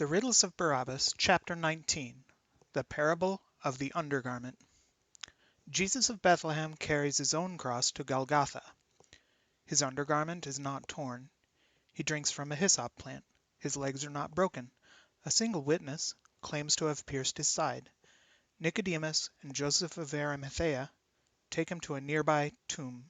The Riddles of Barabbas, Chapter 19. The Parable of the Undergarment. Jesus of Bethlehem carries his own cross to Golgotha. His undergarment is not torn. He drinks from a hyssop plant. His legs are not broken. A single witness claims to have pierced his side. Nicodemus and Joseph of Arimathea take him to a nearby tomb.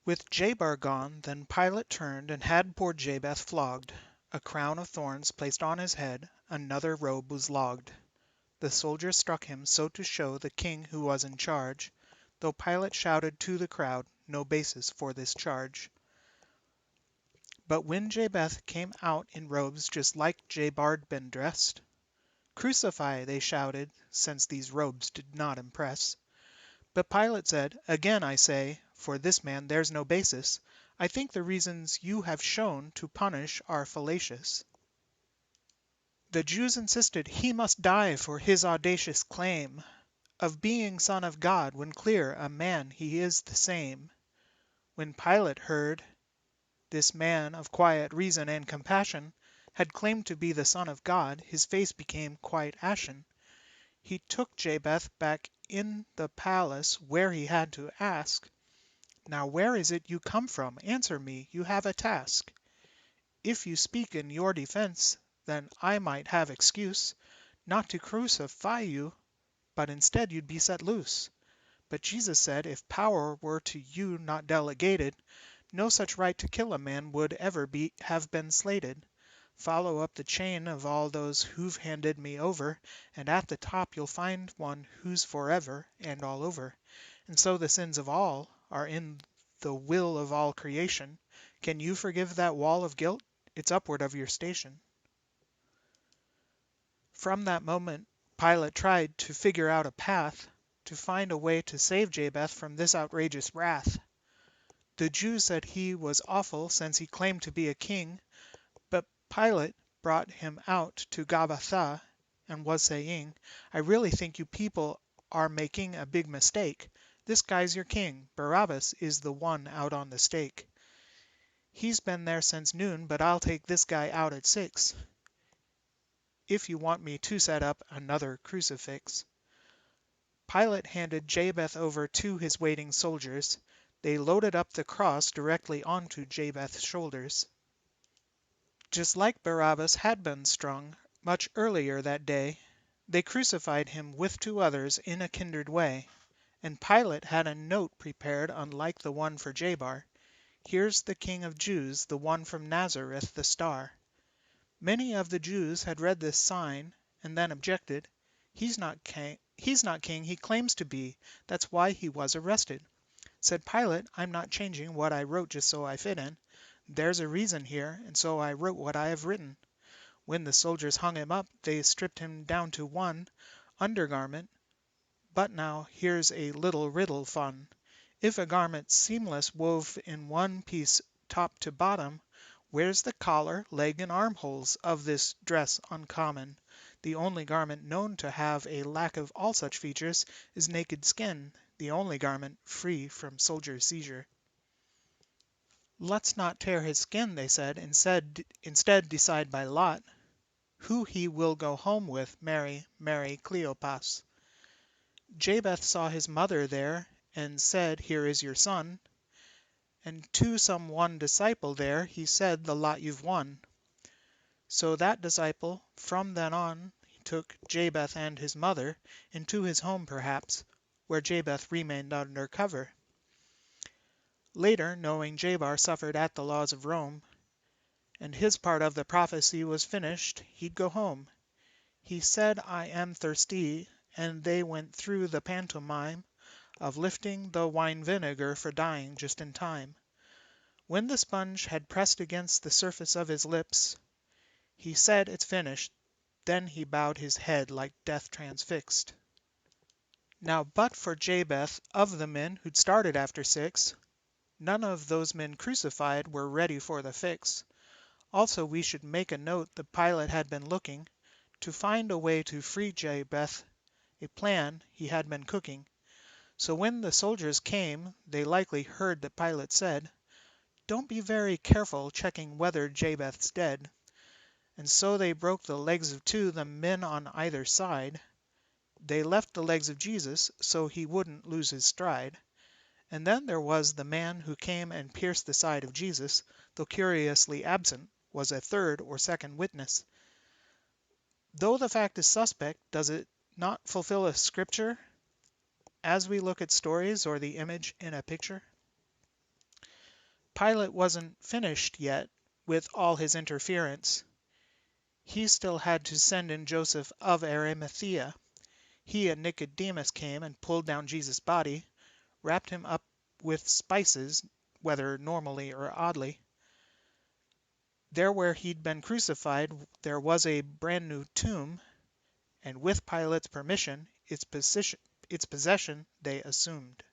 With Jabar gone, then Pilate turned and had poor Jabeth flogged. A crown of thorns placed on his head, another robe was logged. The soldiers struck him so to show the king who was in charge, though Pilate shouted to the crowd, no basis for this charge. But when Jabeth came out in robes just like Jabar'd been dressed, "Crucify," they shouted, since these robes did not impress. But Pilate said, "Again I say, for this man there's no basis. I think the reasons you have shown to punish are fallacious." The Jews insisted he must die for his audacious claim of being Son of God, when clear a man he is the same. When Pilate heard this man of quiet reason and compassion had claimed to be the Son of God, his face became quite ashen. He took Jabeth back in the palace, where he had to ask, "Now where is it you come from? Answer me, you have a task. If you speak in your defense, then I might have excuse not to crucify you, but instead you'd be set loose." But Jesus said, if power were to you not delegated, no such right to kill a man would ever have been slated. Follow up the chain of all those who've handed me over, and at the top you'll find one who's forever and all over. And so the sins of all are in the will of all creation. Can you forgive that wall of guilt? It's upward of your station. From that moment, Pilate tried to figure out a path to find a way to save Jabeth from this outrageous wrath. The Jews said he was awful since he claimed to be a king, but Pilate brought him out to Gabbatha and was saying, "I really think you people are making a big mistake. This guy's your king. Barabbas is the one out on the stake. He's been there since noon, but I'll take this guy out at 6. If you want me to set up another crucifix." Pilate handed Jabeth over to his waiting soldiers. They loaded up the cross directly onto Jabeth's shoulders. Just like Barabbas had been strung much earlier that day, they crucified him with 2 others in a kindred way. And Pilate had a note prepared unlike the one for Jabar. "Here's the King of Jews, the one from Nazareth, the star." Many of the Jews had read this sign and then objected. He's not king, he claims to be. That's why he was arrested." Said Pilate, "I'm not changing what I wrote just so I fit in. There's a reason here, and so I wrote what I have written." When the soldiers hung him up, they stripped him down to one undergarment. But now here's a little riddle fun. If a garment seamless wove in one piece top to bottom, where's the collar, leg, and armholes of this dress uncommon? The only garment known to have a lack of all such features is naked skin, the only garment free from soldier seizure. "Let's not tear his skin," they said, "instead decide by lot who he will go home with, Mary, Cleopas." Jabeth saw his mother there, and said, "Here is your son." And to some one disciple there he said, "The lot you've won." So that disciple from then on took Jabeth and his mother into his home perhaps, where Jabeth remained under cover. Later, knowing Jabar suffered at the laws of Rome, and his part of the prophecy was finished, he'd go home. He said, "I am thirsty," and they went through the pantomime of lifting the wine vinegar for dying just in time. When the sponge had pressed against the surface of his lips, he said, "It's finished." Then he bowed his head like death transfixed. Now but for Jabeth, of the men who'd started after 6, none of those men crucified were ready for the fix. Also we should make a note the Pilate had been looking to find a way to free Jabeth, a plan he had been cooking. So when the soldiers came, they likely heard that Pilate said, "Don't be very careful checking whether Jabeth's dead." And so they broke the legs of two, the men on either side. They left the legs of Jesus, so he wouldn't lose his stride. And then there was the man who came and pierced the side of Jesus, though curiously absent was a third or second witness. Though the fact is suspect, does it not fulfill a scripture as we look at stories or the image in a picture? Pilate wasn't finished yet with all his interference. He still had to send in Joseph of Arimathea. He and Nicodemus came and pulled down Jesus' body, wrapped him up with spices, whether normally or oddly. There where he'd been crucified, there was a brand new tomb, and with Pilate's permission, its possession they assumed.